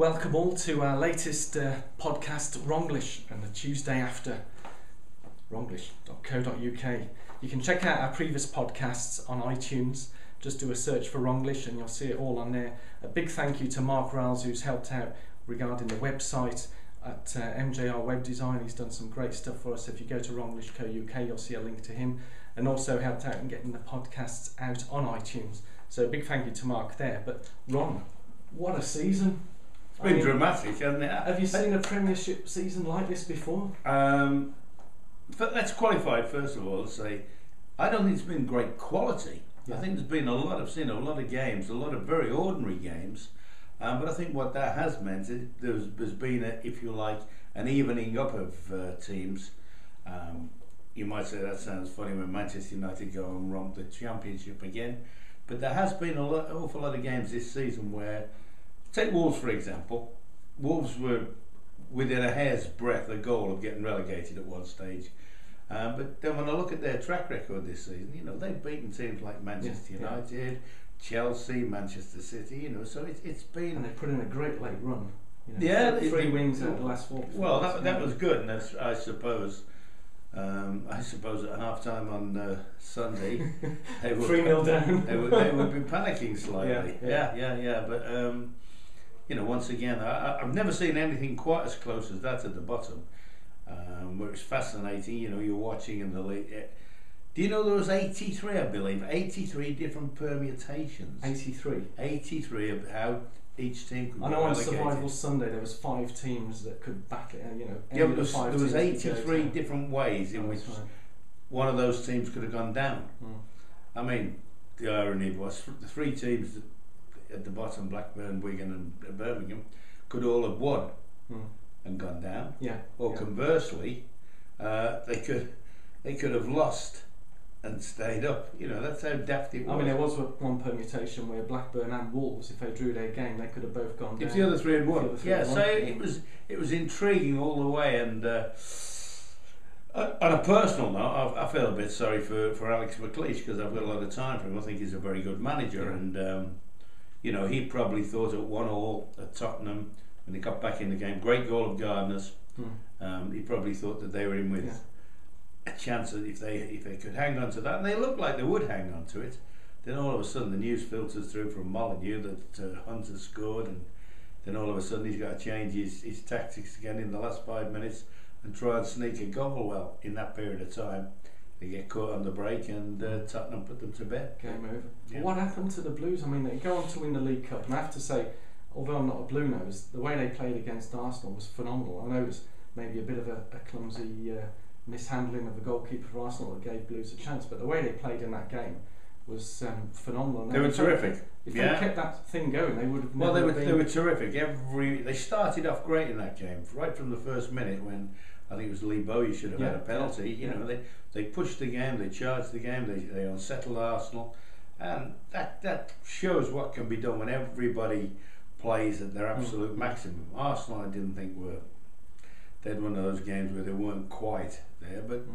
Welcome all to our latest podcast, Ronglish, and the Tuesday after, ronglish.co.uk. You can check out our previous podcasts on iTunes. Just do a search for Ronglish and you'll see it all on there. A big thank you to Mark Riles, who's helped out regarding the website at MJR Web Design. He's done some great stuff for us. If you go to ronglish.co.uk, you'll see a link to him, and also helped out in getting the podcasts out on iTunes. So a big thank you to Mark there. But Ron, what a season! It's been dramatic, hasn't it? Have you seen a Premiership season like this before? But let's qualify first of all and say, I don't think it's been great quality. Yeah. I think there's been I've seen a lot of games, a lot of very ordinary games, but I think what that has meant is there's been, if you like, an evening up of teams. You might say that sounds funny when Manchester United go and romp the Championship again, but there has been an awful lot of games this season where, take Wolves for example. Wolves were within a hair's breadth a goal of getting relegated at one stage. But then when I look at their track record this season, they've beaten teams like Manchester United, Chelsea, Manchester City, so it's been... And they put in a great late run. Three wins out of the last four. Well, that was good, and that's, I suppose at half time on Sunday they were 3-0 down. they would be panicking slightly. Yeah. But once again, I've never seen anything quite as close as that at the bottom, where it's fascinating. You're watching in the league. Do you know there was 83, I believe, 83 different permutations. 83 of how each team could. I know on Survival Sunday there was 5 teams that could back it. There was 83 different ways in which one of those teams could have gone down. I mean, the irony was the 3 teams at the bottom, Blackburn, Wigan and Birmingham, could all have won and gone down. Or conversely, they could have lost and stayed up. That's how daft it was. I mean, there was one permutation where Blackburn and Wolves, if they drew their game, they could have both gone down. If the other 3 had won. It was intriguing all the way. And on a personal note, I feel a bit sorry for Alex McLeish, because I've got a lot of time for him. I think he's a very good manager, and he probably thought at 1-1 at Tottenham when they got back in the game, great goal of Gardner's. He probably thought that they were in with a chance that if they could hang on to that, and they looked like they would hang on to it. Then all of a sudden the news filters through from Molyneux that Hunter scored, and then all of a sudden he's got to change his tactics again in the last 5 minutes and try and sneak a goal. Well, in that period of time they get caught on the break, and Tottenham put them to bed. Game over. What happened to the Blues? I mean, they go on to win the League Cup, and I have to say, although I'm not a Blue Nose, the way they played against Arsenal was phenomenal. I know it was maybe a bit of a clumsy mishandling of the goalkeeper for Arsenal that gave Blues a chance, but the way they played in that game was phenomenal. They were terrific. If they kept that thing going, they would have. Well, they were terrific. They started off great in that game, right from the first minute when I think it was Lee Bowie should have had a penalty. They pushed the game, they charged the game, they unsettled Arsenal, and that shows what can be done when everybody plays at their absolute maximum. Arsenal, I didn't think they had one of those games where they weren't quite there, but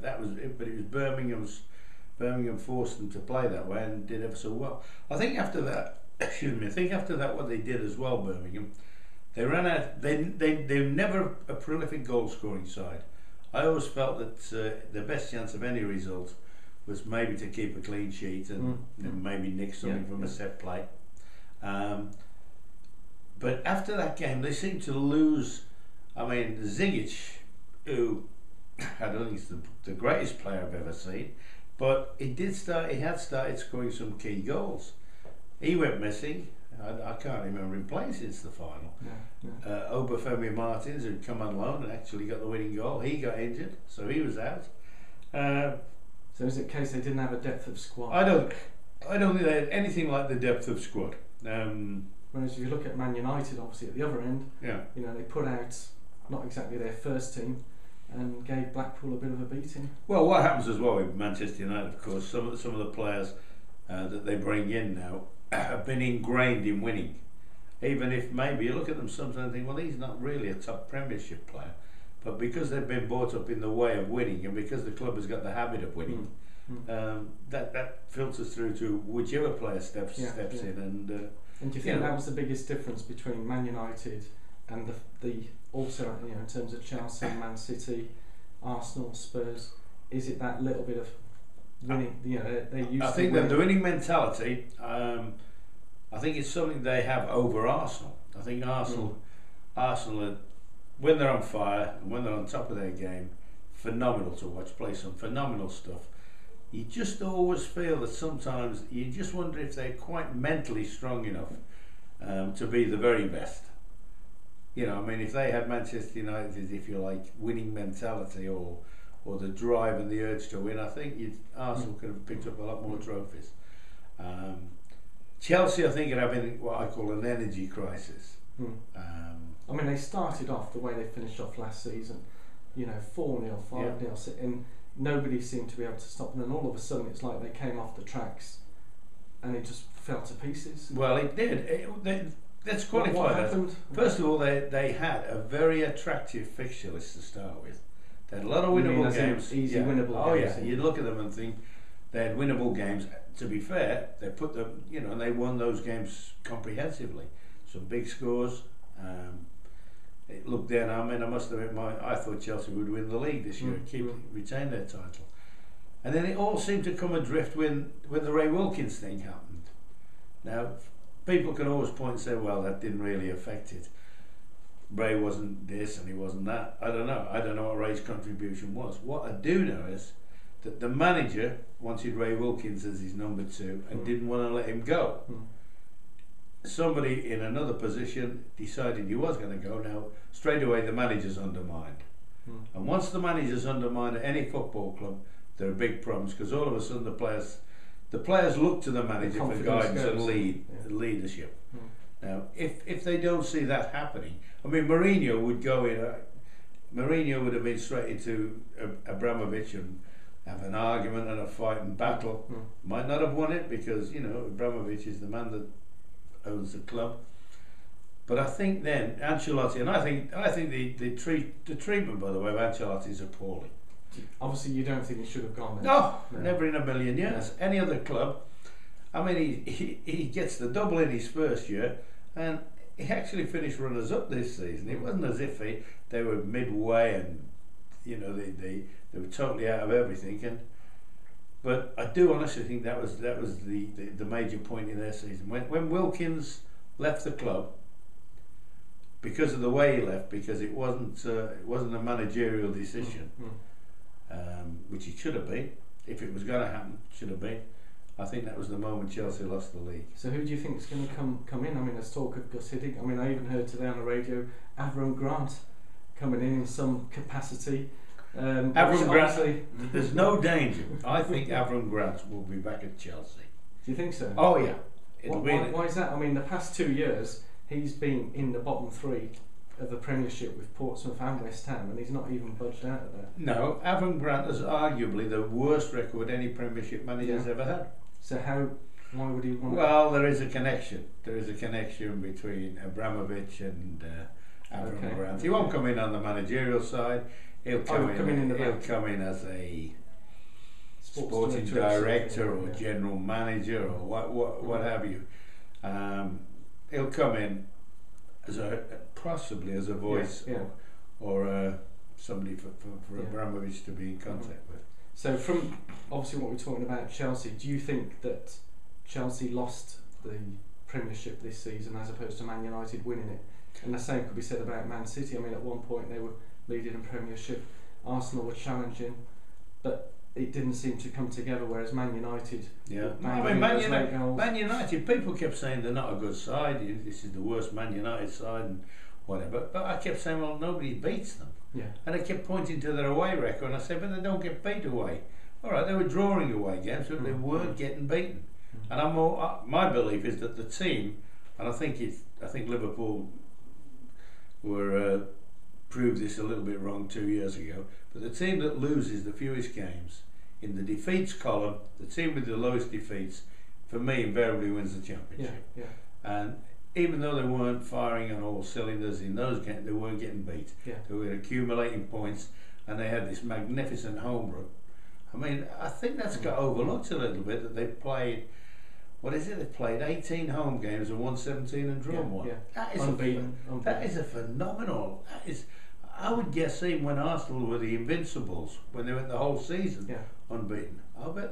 that was it. But it was Birmingham forced them to play that way and did ever so well. I think after that, what they did as well, Birmingham, they ran out. They're never a prolific goal scoring side. I always felt that the best chance of any result was maybe to keep a clean sheet and maybe nick something from a set play. But after that game, they seemed to lose. I mean, Zigic, who I don't think he's the greatest player I've ever seen, but he had started scoring some key goals. He went missing. I can't remember him playing since the final. Obafemi Martins, who'd come on loan and actually got the winning goal, he got injured, so he was out. So is it a case they didn't have a depth of squad? I don't think they had anything like the depth of squad. Whereas if you look at Man United, obviously at the other end, they put out not exactly their first team and gave Blackpool a bit of a beating. Well, what happens as well with Manchester United, of course, some of the players that they bring in now have been ingrained in winning. Even if maybe you look at them sometimes and think, well, he's not really a top Premiership player, but because they've been brought up in the way of winning, and because the club has got the habit of winning, that filters through to whichever player steps in, and do you think that was the biggest difference between Man United and the also, you know, in terms of Chelsea, Man City, Arsenal, Spurs? Is it that little bit of winning? You know, they used. I think that the winning mentality. I think it's something they have over Arsenal. I think Arsenal, are, when they're on fire and when they're on top of their game, phenomenal to watch. Play some phenomenal stuff. You just always feel that sometimes you just wonder if they're quite mentally strong enough to be the very best. You know, I mean, if they had Manchester United, if you like, winning mentality or the drive and the urge to win, I think Arsenal could have picked up a lot more trophies. Chelsea, I think, are having what I call an energy crisis. I mean, they started off the way they finished off last season, you know, 4-0, 5-0, and nobody seemed to be able to stop them. And all of a sudden, it's like they came off the tracks and it just fell to pieces. Well, it did. Let's qualify what that. happened? First of all, they had a very attractive fixture list to start with. They had a lot of winnable games. Easy winnable games. Yeah. You'd look at them and think they had winnable games. To be fair, they put them, you know, and they won those games comprehensively. Some big scores. It looked then. I mean, I must admit, I thought Chelsea would win the league this year, retain their title, and then it all seemed to come adrift when the Ray Wilkins thing happened. Now, people can always point and say, well, that didn't really affect it. Ray wasn't this and he wasn't that. I don't know. I don't know what Ray's contribution was. What I do know is that the manager wanted Ray Wilkins as his number 2 and didn't want to let him go. Somebody in another position decided he was going to go. Now, straight away, the manager's undermined. And once the manager's undermined at any football club, there are big problems, because all of a sudden the players look to the manager for guidance and leadership. Now, if they don't see that happening, I mean, Mourinho would go in. Mourinho would have been straight into Abramovich and have an argument and a fight and battle. Might not have won it, because, you know, Abramovich is the man that owns the club. But I think then Ancelotti, and I think the treatment, by the way, of Ancelotti is appalling. Obviously, you don't think he should have gone there. No, never in a million years. Any other club. I mean, he gets the double in his first year, and he actually finished runners-up this season. It wasn't as if they were midway and, you know, they were totally out of everything. But I do honestly think that was the major point in their season. When Wilkins left the club, because of the way he left, because it wasn't a managerial decision, which it should have been. If it was going to happen, it should have been. I think that was the moment Chelsea lost the league. So who do you think is going to come in? I mean, there's talk of Gus Hiddink. I mean, I even heard today on the radio Avram Grant coming in some capacity. Avram Grant, there's no danger. I think Avram Grant will be back at Chelsea. Do you think so? Oh yeah. Why is that? I mean, the past 2 years he's been in the bottom 3 of the Premiership with Portsmouth and West Ham, and he's not even budged out of there. No, Avram Grant has arguably the worst record any Premiership manager's ever had. So why would he want? Well, there is a connection. There is a connection between Abramovich and Avram Grant. He won't come in on the managerial side. He'll come in as a sporting director or general manager or what have you. He'll come in as possibly as a voice or somebody for Abramovich to be in contact with. So from obviously what we're talking about Chelsea, do you think that Chelsea lost the Premiership this season as opposed to Man United winning it? And the same could be said about Man City. I mean, at one point they were leading in Premiership, Arsenal were challenging, but it didn't seem to come together, whereas Man United... Man United, people kept saying they're not a good side, this is the worst Man United side and whatever, but I kept saying, well, nobody beats them. And I kept pointing to their away record, and I said, but they don't get beat away. Alright, they were drawing away games, but they weren't getting beaten. And my belief is that the team, and I think Liverpool were proved this a little bit wrong 2 years ago, but the team that loses the fewest games in the defeats column, the team with the lowest defeats, for me, invariably wins the championship. And even though they weren't firing on all cylinders in those games, they weren't getting beat. They were accumulating points, and they had this magnificent home I mean, I think that's got overlooked a little bit, that they've played, what is it, they've played 18 home games and won 17 and drawn one. Yeah. That is Unbeaten. That is a phenomenal, that is, I would guess, even when Arsenal were the Invincibles, when they went the whole season unbeaten, I bet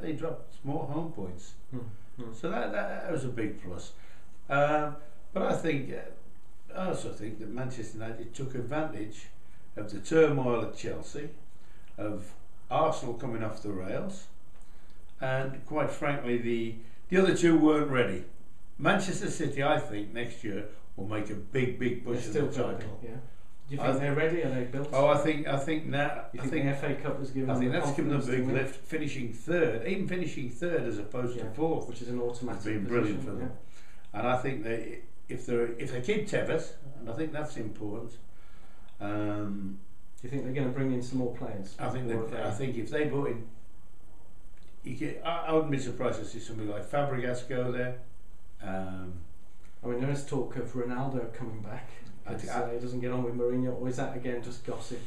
they dropped more home points. So that was a big plus. But I also think that Manchester United took advantage of the turmoil at Chelsea, of Arsenal coming off the rails, and quite frankly the other two weren't ready. Manchester City, I think, next year will make a big push at the title. Yeah. Do you think they're ready? Are they built? Oh, I think now. You think the FA Cup has given them? I think the that's given them a big confidence lift. Finishing third as opposed to fourth, which is an automatic. It's been brilliant for them. And I think they, if they keep Tevez, and I think that's important. Do you think they're going to bring in some more players? I think if they brought in, I wouldn't be surprised to see somebody like Fabregas go there. I mean, there is talk of Ronaldo coming back. He doesn't get on with Mourinho, or is that again just gossip?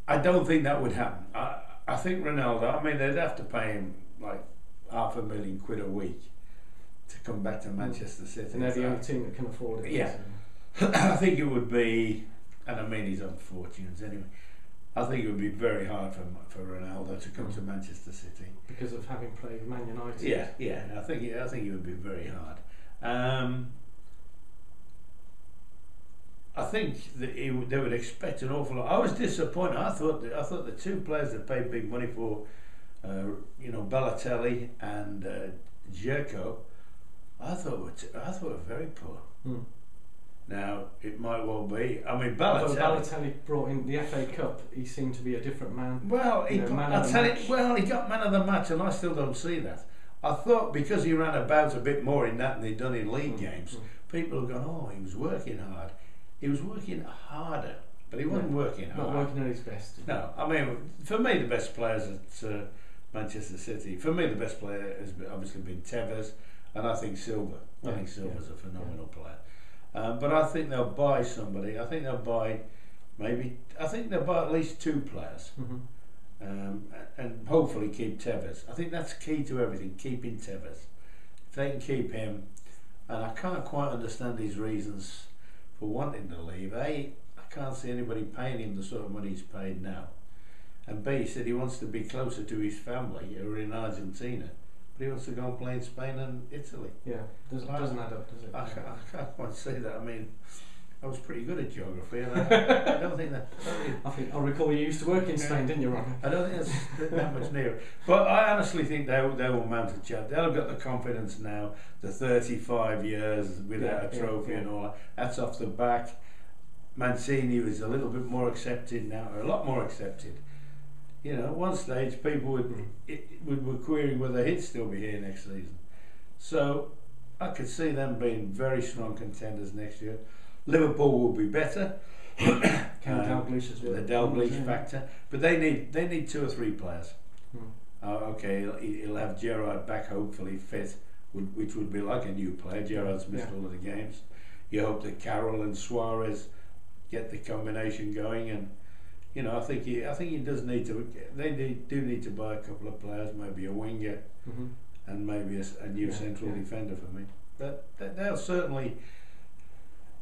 I don't think that would happen. I think Ronaldo, I mean, they'd have to pay him like £500,000 a week to come back to Manchester City. And they're the only team that can afford it. Yeah. I think it would be, and I mean, he's on fortunes anyway. I think it would be very hard for Ronaldo to come to Manchester City because of having played with Man United. Yeah. I think it would be very hard. I think that they would expect an awful lot. I was disappointed. I thought the two players that paid big money for, Balotelli and Dzeko, I thought were very poor. Now it might well be. I mean, Balotelli brought in the FA Cup. He seemed to be a different man. Well, he got man of the match, and I still don't see that. I thought because he ran about a bit more in that than he'd done in league games, people have gone, oh, he was working hard. He was working harder, but he wasn't working hard. Not working at his best. No, I mean, for me, the best players at Manchester City, for me, the best player has obviously been Tevez, and I think Silva. I think Silva's a phenomenal player. But I think they'll buy somebody. I think they'll buy at least two players. And hopefully keep Tevez. I think that's key to everything, keeping Tevez. If they can keep him, and I can't quite understand his reasons for wanting to leave. A, I can't see anybody paying him the sort of money he's paid now. And B, he said he wants to be closer to his family who are in Argentina. But he wants to go and play in Spain and Italy. Yeah, doesn't add up, does it? I can't quite say that. I mean, I was pretty good at geography, and I don't think that. I recall you used to work in Spain, didn't you, Ron? I don't think that's that much nearer. But I honestly think they will mount a chat. They'll have got the confidence now. The 35 years without a trophy and all that. That's off the back. Mancini is a little bit more accepted now, or a lot more accepted. You know, at one stage people were querying whether he'd still be here next season. So I could see them being very strong contenders next year. Liverpool will be better. Dalglish as well. The Dalglish factor, but they need two or three players. Okay, he'll have Gerrard back, hopefully fit, which would be like a new player. Gerrard's missed all of the games. You hope that Carroll and Suarez get the combination going, and you know, I think he does need to. They do need to buy a couple of players, maybe a winger, and maybe a new central defender for me. But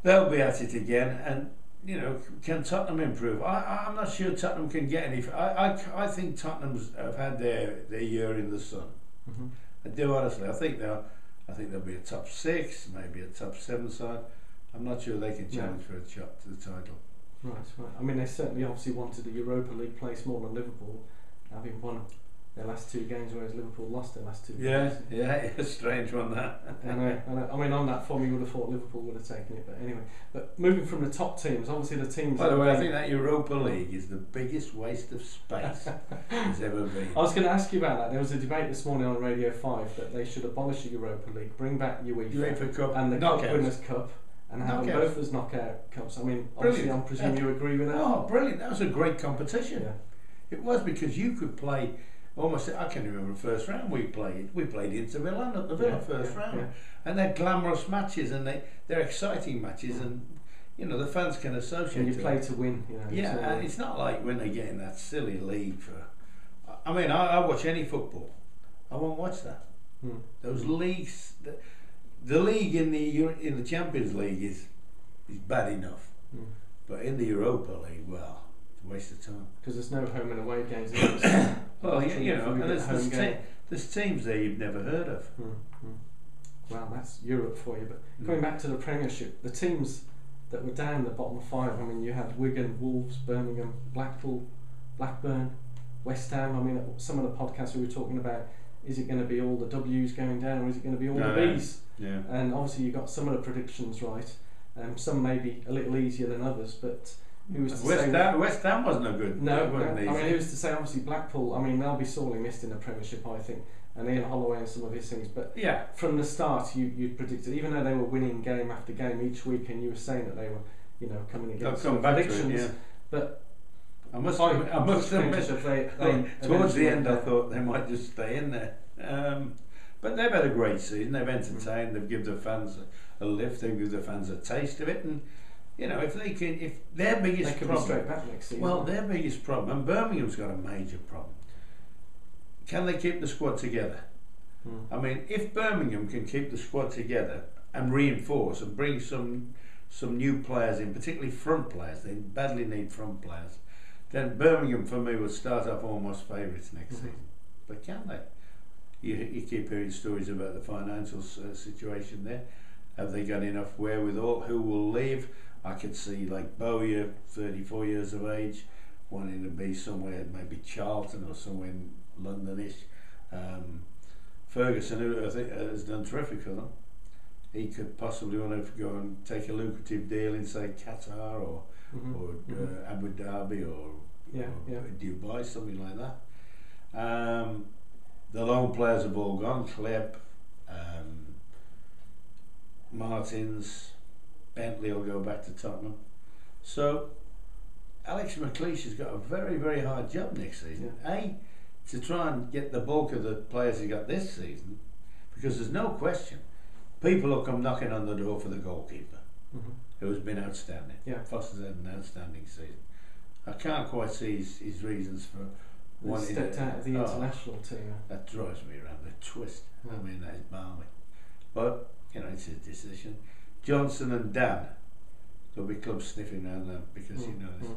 they'll be at it again, and you know, can Tottenham improve? I'm not sure Tottenham can get any. I think Tottenham's have had their year in the sun. I do honestly. I think they'll be a top 6, maybe a top 7 side. I'm not sure they can challenge for a shot to the title. Right. I mean, they certainly obviously wanted the Europa League place more than Liverpool, having won their last 2 games, whereas Liverpool lost their last 2 games. Yeah, a strange one that. I mean, on that form, you would have thought Liverpool would have taken it, but anyway. But moving from the top teams, obviously the teams. By the way, I think that Europa League is the biggest waste of space there's ever been. I was going to ask you about that. There was a debate this morning on Radio 5 that they should abolish the Europa League, bring back UEFA Cup and the knockouts. Cup Winners' Cup, and have them both as knockout cups. I mean, obviously, I presume you agree with that. Oh, brilliant! That was a great competition. Yeah. It was, because you could play. Almost, I can remember the first round we played Inter Milan at the Villa first round, and they're glamorous matches, and they're exciting matches, and you know the fans can associate. And you play to win, you know. Yeah, and it's not like when they get in that silly league for. I mean, I watch any football. I won't watch that. Those leagues, the league in the Champions League is bad enough, but in the Europa League, well, it's a waste of time. Because there's no home and away games. Well, you know, and there's teams there you've never heard of. Well, that's Europe for you. But going back to the Premiership, the teams that were down the bottom 5, I mean, you had Wigan, Wolves, Birmingham, Blackpool, Blackburn, West Ham. I mean, some of the podcasts we were talking about, is it going to be all the W's going down, or is it going to be all the B's? Yeah. And obviously you got some of the predictions right. Some may be a little easier than others, but who was to say... West Ham wasn't a good... No. I mean, who's to say, obviously, Blackpool, I mean, they'll be sorely missed in the Premiership, I think, and Ian Holloway and some of his things, but yeah, from the start, you'd predicted, even though they were winning game after game each week, and you were saying that they were, you know, coming against predictions, but I must admit, towards the end, I thought they might just stay in there. But they've had a great season. They've entertained. They've given the fans a lift. They've given the fans a taste of it. And you know, if their biggest problem, be straight back next season. Well, their biggest problem, and Birmingham's got a major problem. Can they keep the squad together? I mean, if Birmingham can keep the squad together and reinforce and bring some new players in, particularly front players, they badly need front players, then Birmingham for me would start off almost favourites next season. But can they? You keep hearing stories about the financial situation there. Have they got enough wherewithal? Who will leave? I could see like Bowyer, 34 years of age, wanting to be somewhere, maybe Charlton or somewhere in Londonish. Ferguson, who I think has done terrific for them, he could possibly want to go and take a lucrative deal in, say, Qatar or Abu Dhabi or Dubai, something like that. The lone players have all gone. Kleb, Martins, Bentley will go back to Tottenham. So Alex McLeish has got a very, very hard job next season. To try and get the bulk of the players he got this season, because there's no question people will come knocking on the door for the goalkeeper, who's been outstanding. Foster's had an outstanding season. I can't quite see his reasons for wanting stepped out of the international team. That drives me around the twist. I mean, that is balmy. But, you know, it's his decision. Johnson and Dan, there'll be clubs sniffing around them because, you know, there's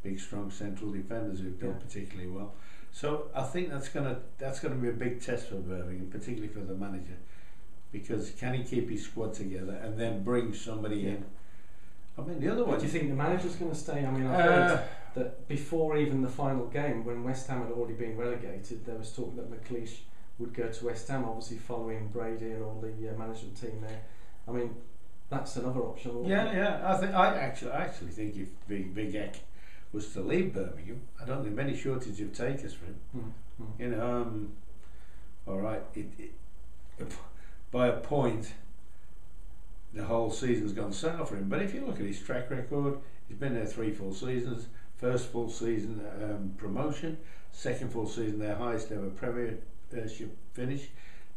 big, strong central defenders who've done particularly well. So I think that's gonna be a big test for Birmingham, particularly for the manager, because can he keep his squad together and then bring somebody in? I mean, the other one. Do you think the manager's going to stay? I mean, I heard that before even the final game, when West Ham had already been relegated, there was talk that McLeish would go to West Ham, obviously following Brady and all the management team there. I mean, that's another option. I actually think if Big Eck was to leave Birmingham, I don't think many shortage of takers for him. You know, all right, by a point, the whole season's gone south for him. But if you look at his track record, he's been there 3 full seasons. First full season promotion, second full season their highest ever Premiership finish.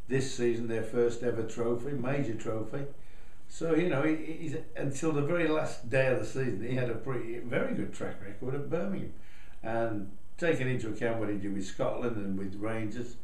This season their first ever trophy, major trophy. So, you know, he's, until the very last day of the season, he had a very good track record at Birmingham. And taking into account what he did with Scotland and with Rangers,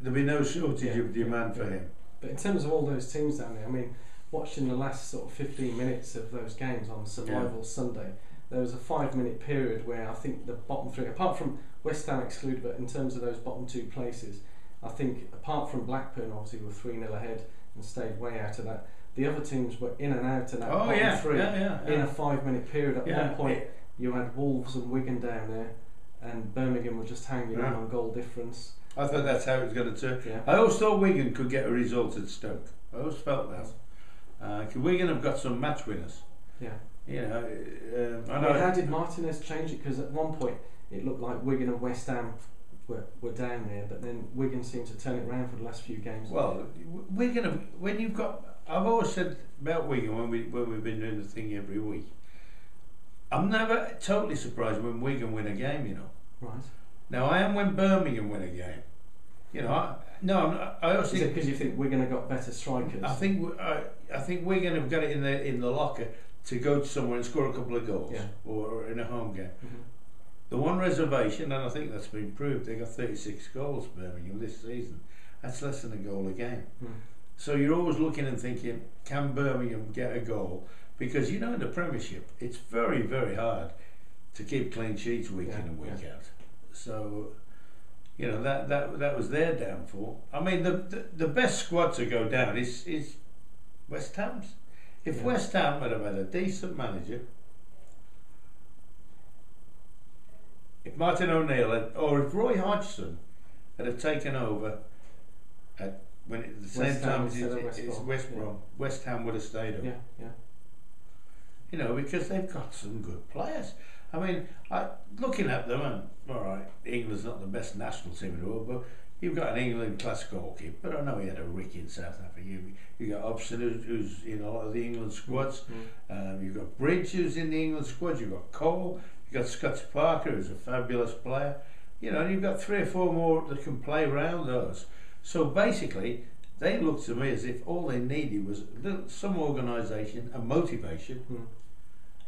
there'll be no shortage of demand for him. But in terms of all those teams down there, I mean, watching the last sort of 15 minutes of those games on Survival Sunday, there was a 5-minute period where I think the bottom 3, apart from West Ham excluded, but in terms of those bottom 2 places, I think apart from Blackburn, obviously were 3-0 ahead and stayed way out of that. The other teams were in and out of that bottom 3 in a 5-minute period. At one point, you had Wolves and Wigan down there, and Birmingham were just hanging on goal difference. I thought that's how it was going to turn. I always thought Wigan could get a result at Stoke. I always felt that. Wigan have got some match winners. You know, I know. How did Martinez change it? Because at one point it looked like Wigan and West Ham were down there, but then Wigan seemed to turn it around for the last few games. Well, Wigan, when you've got, I've always said about Wigan when we've been doing the thing every week, I'm never totally surprised when Wigan win a game, you know. Right. Now I am when Birmingham win a game. You know, I also think because you think Wigan have got better strikers. I think Wigan have got it in the locker to go somewhere and score a couple of goals or in a home game. The one reservation, and I think that's been proved, they got 36 goals, Birmingham, this season. That's less than a goal a game. So you're always looking and thinking, can Birmingham get a goal? Because you know in the Premiership, it's very, very hard to keep clean sheets week in and week out. So, you know, that was their downfall. I mean, the best squad to go down is West Ham's. If West Ham had had a decent manager, if Martin O'Neill or if Roy Hodgson had have taken over at the same time as West Brom, West Ham would have stayed up. You know, because they've got some good players. I mean, looking at them, and all right, England's not the best national team in the world, but you've got an England class goalkeeper. I know he had a Rick in South Africa. You got Upson, who's in a lot of the England squads. You've got Bridge, who's in the England squad. You've got Cole. You've got Scott Parker, who's a fabulous player. You know, and you've got 3 or 4 more that can play around those. So basically, they looked to me as if all they needed was some organisation and motivation,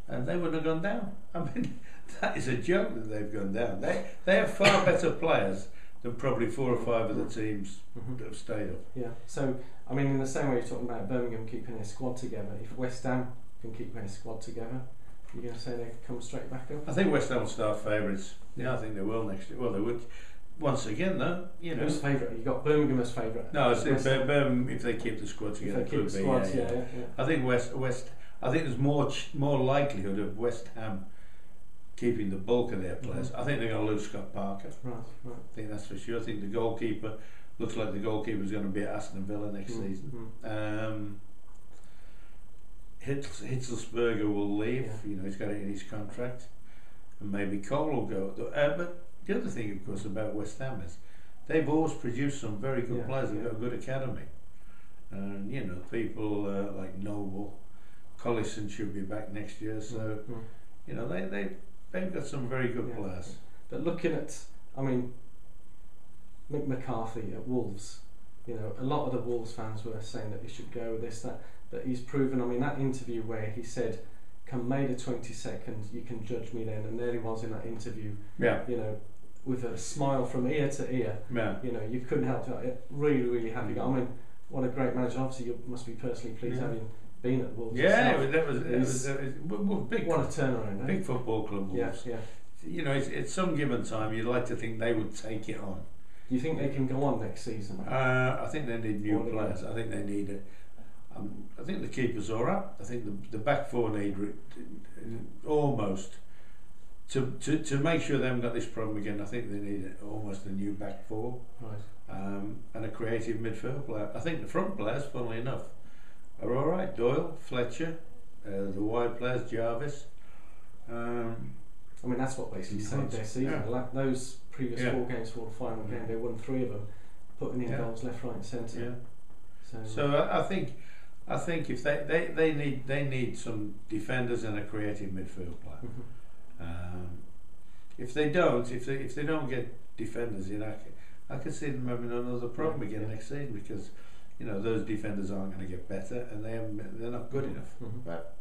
and they would have gone down. I mean, that is a joke that they've gone down. They have far better players than probably 4 or 5 of the teams that have stayed up. Yeah. So, I mean, in the same way you're talking about Birmingham keeping their squad together, if West Ham can keep their squad together, you're going to say they could come straight back up? I think West Ham will start favourites. Yeah, I think they will next year. Well, they would. Once again, though, you know. Who's favourite? You got Birmingham as favourite. No, I think Birmingham, if they keep the squad together, if they keep the squads, yeah. I think I think there's more likelihood of West Ham keeping the bulk of their players. I think they're going to lose Scott Parker. Right. I think that's for sure. I think the goalkeeper looks like the goalkeeper is going to be at Aston Villa next season. Hitzelsberger will leave. You know, he's got it in his contract, and maybe Cole will go. But the other thing, of course, about West Ham is they've always produced some very good players. They've got a good academy, and you know, people like Noble, Collison should be back next year. So you know, they've got some very good players. But looking at, I mean, Mick McCarthy at Wolves, you know, a lot of the Wolves fans were saying that he should go with this, that, but he's proven, I mean, that interview where he said, come May the 22nd, you can judge me then, and there he was in that interview, you know, with a smile from ear to ear. You know, you couldn't help it. Really, really happy guy. I mean, what a great manager. Obviously, you must be personally pleased having been at Wolves. That was big. What a turnaround! Big football club, Wolves. You know, it's some given time, you'd like to think they would take it on. Do you think they can go on next season? I think they need new players. I think they need it. I think the keeper's all right. I think the back four need almost to make sure they haven't got this problem again. I think they need almost a new back four, and a creative midfield player. I think the front players, funnily enough, are all right. Doyle, Fletcher, the wide players, Jarvis. I mean, that's what basically saved their season. Those previous 4 games for the final game, they won 3 of them, putting in goals left, right, and centre. So I think if they need some defenders and a creative midfield player. If they don't get defenders in, I could see them having another problem again next season, because you know those defenders aren't going to get better, and they're not good enough. But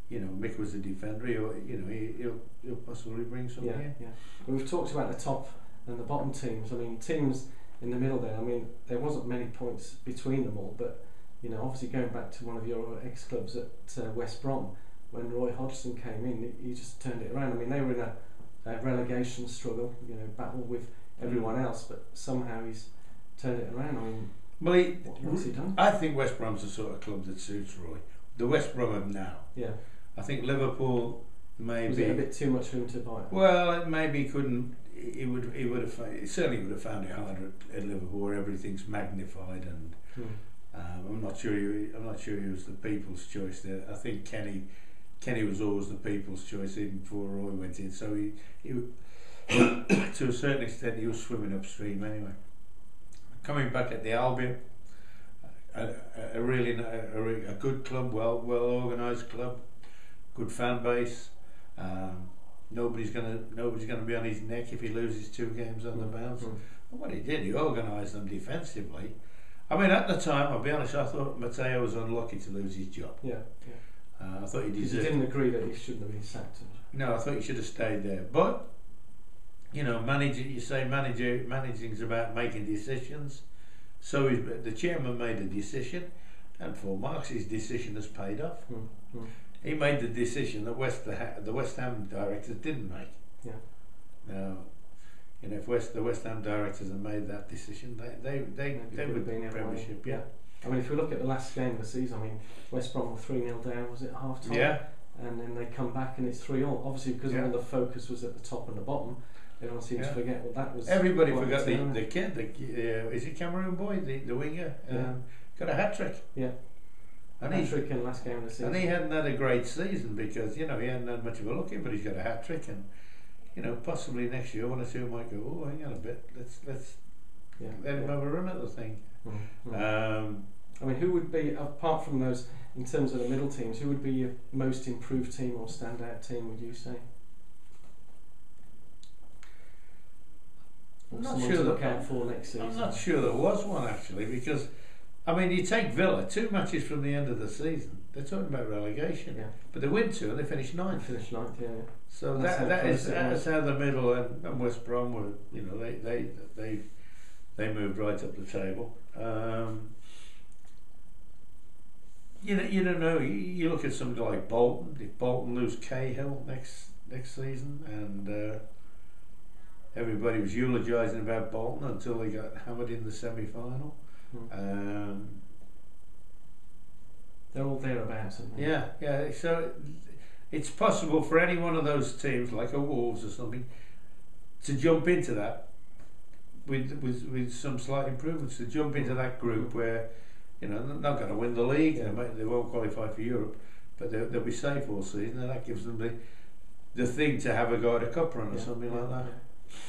you know, Mick was a defender. He'll possibly bring something in. We've talked about the top and the bottom teams. I mean, teams in the middle there. I mean, there wasn't many points between them all, but you know, obviously going back to one of your ex-clubs at West Brom, when Roy Hodgson came in, he just turned it around. I mean, they were in a relegation struggle, you know, battle with everyone else, but somehow he's turned it around. I mean, what's he done? I think West Brom's the sort of club that suits Roy. The West Brom of now. I think Liverpool maybe. Was it a bit too much for him to buy? Well, maybe he couldn't. He certainly would have found it harder at Liverpool, where everything's magnified, and I'm not sure he was the people's choice there. I think Kenny was always the people's choice even before Roy went in. So he to a certain extent he was swimming upstream anyway. Coming back at the Albion, a really good club, well organised club, good fan base. Nobody's gonna be on his neck if he loses 2 games on the bounce. And what he did, he organised them defensively. I mean, at the time, I'll be honest, I thought Matteo was unlucky to lose his job. I thought he deserved. He didn't agree that he shouldn't have been sacked. No, I thought he should have stayed there. But you know, managing's about making decisions. So the chairman made a decision, and for Marks, his decision has paid off. He made the decision that the West Ham directors didn't make. Yeah. Now, you know, if the West Ham directors had made that decision, they would be in the Premiership. Yeah. I mean, if we look at the last game of the season, I mean, West Brom were 3-0 down, was it, half time? Yeah. And then they come back and it's 3-all. Obviously, because all the focus was at the top and the bottom, everyone seems to forget what that was. Everybody forgot the kid, is it Cameroon boy, the winger? Got a hat-trick. Yeah. And hat-trick in the last game of the season. And he hadn't had a great season because, you know, he hadn't had much of a look in, but he's got a hat-trick, and, you know, possibly next year one or two might go, oh, hang on a bit, let's let him have a run at the thing. I mean, who would be, apart from those, in terms of the middle teams, who would be your most improved team or standout team, would you say? I'm not sure look out for next season. I'm not sure there was one, actually, because, I mean, you take Villa, 2 matches from the end of the season, they're talking about relegation, but they win 2 and they finish 9th. So that's how the middle and West Brom were, you know, they moved right up the table. You don't know. You look at somebody like Bolton. If Bolton lose Cahill next season, and everybody was eulogising about Bolton until they got hammered in the semi-final. They're all thereabouts, aren't they? Yeah. So it's possible for any one of those teams, like a Wolves or something, to jump into that with some slight improvements. To jump into that group where, you know, they're not going to win the league. They won't qualify for Europe, but they'll be safe all season, and that gives them the thing to have a go at a cup run or something like that.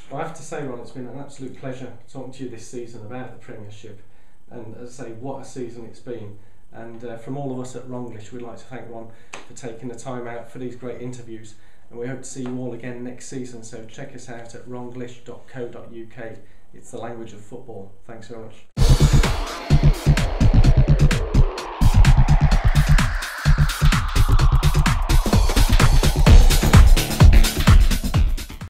Well, I have to say, Ron, it's been an absolute pleasure talking to you this season about the Premiership, and as I say, what a season it's been. And from all of us at Ronglish, we'd like to thank Ron for taking the time out for these great interviews, and we hope to see you all again next season. So check us out at ronglish.co.uk. It's the language of football. Thanks very much.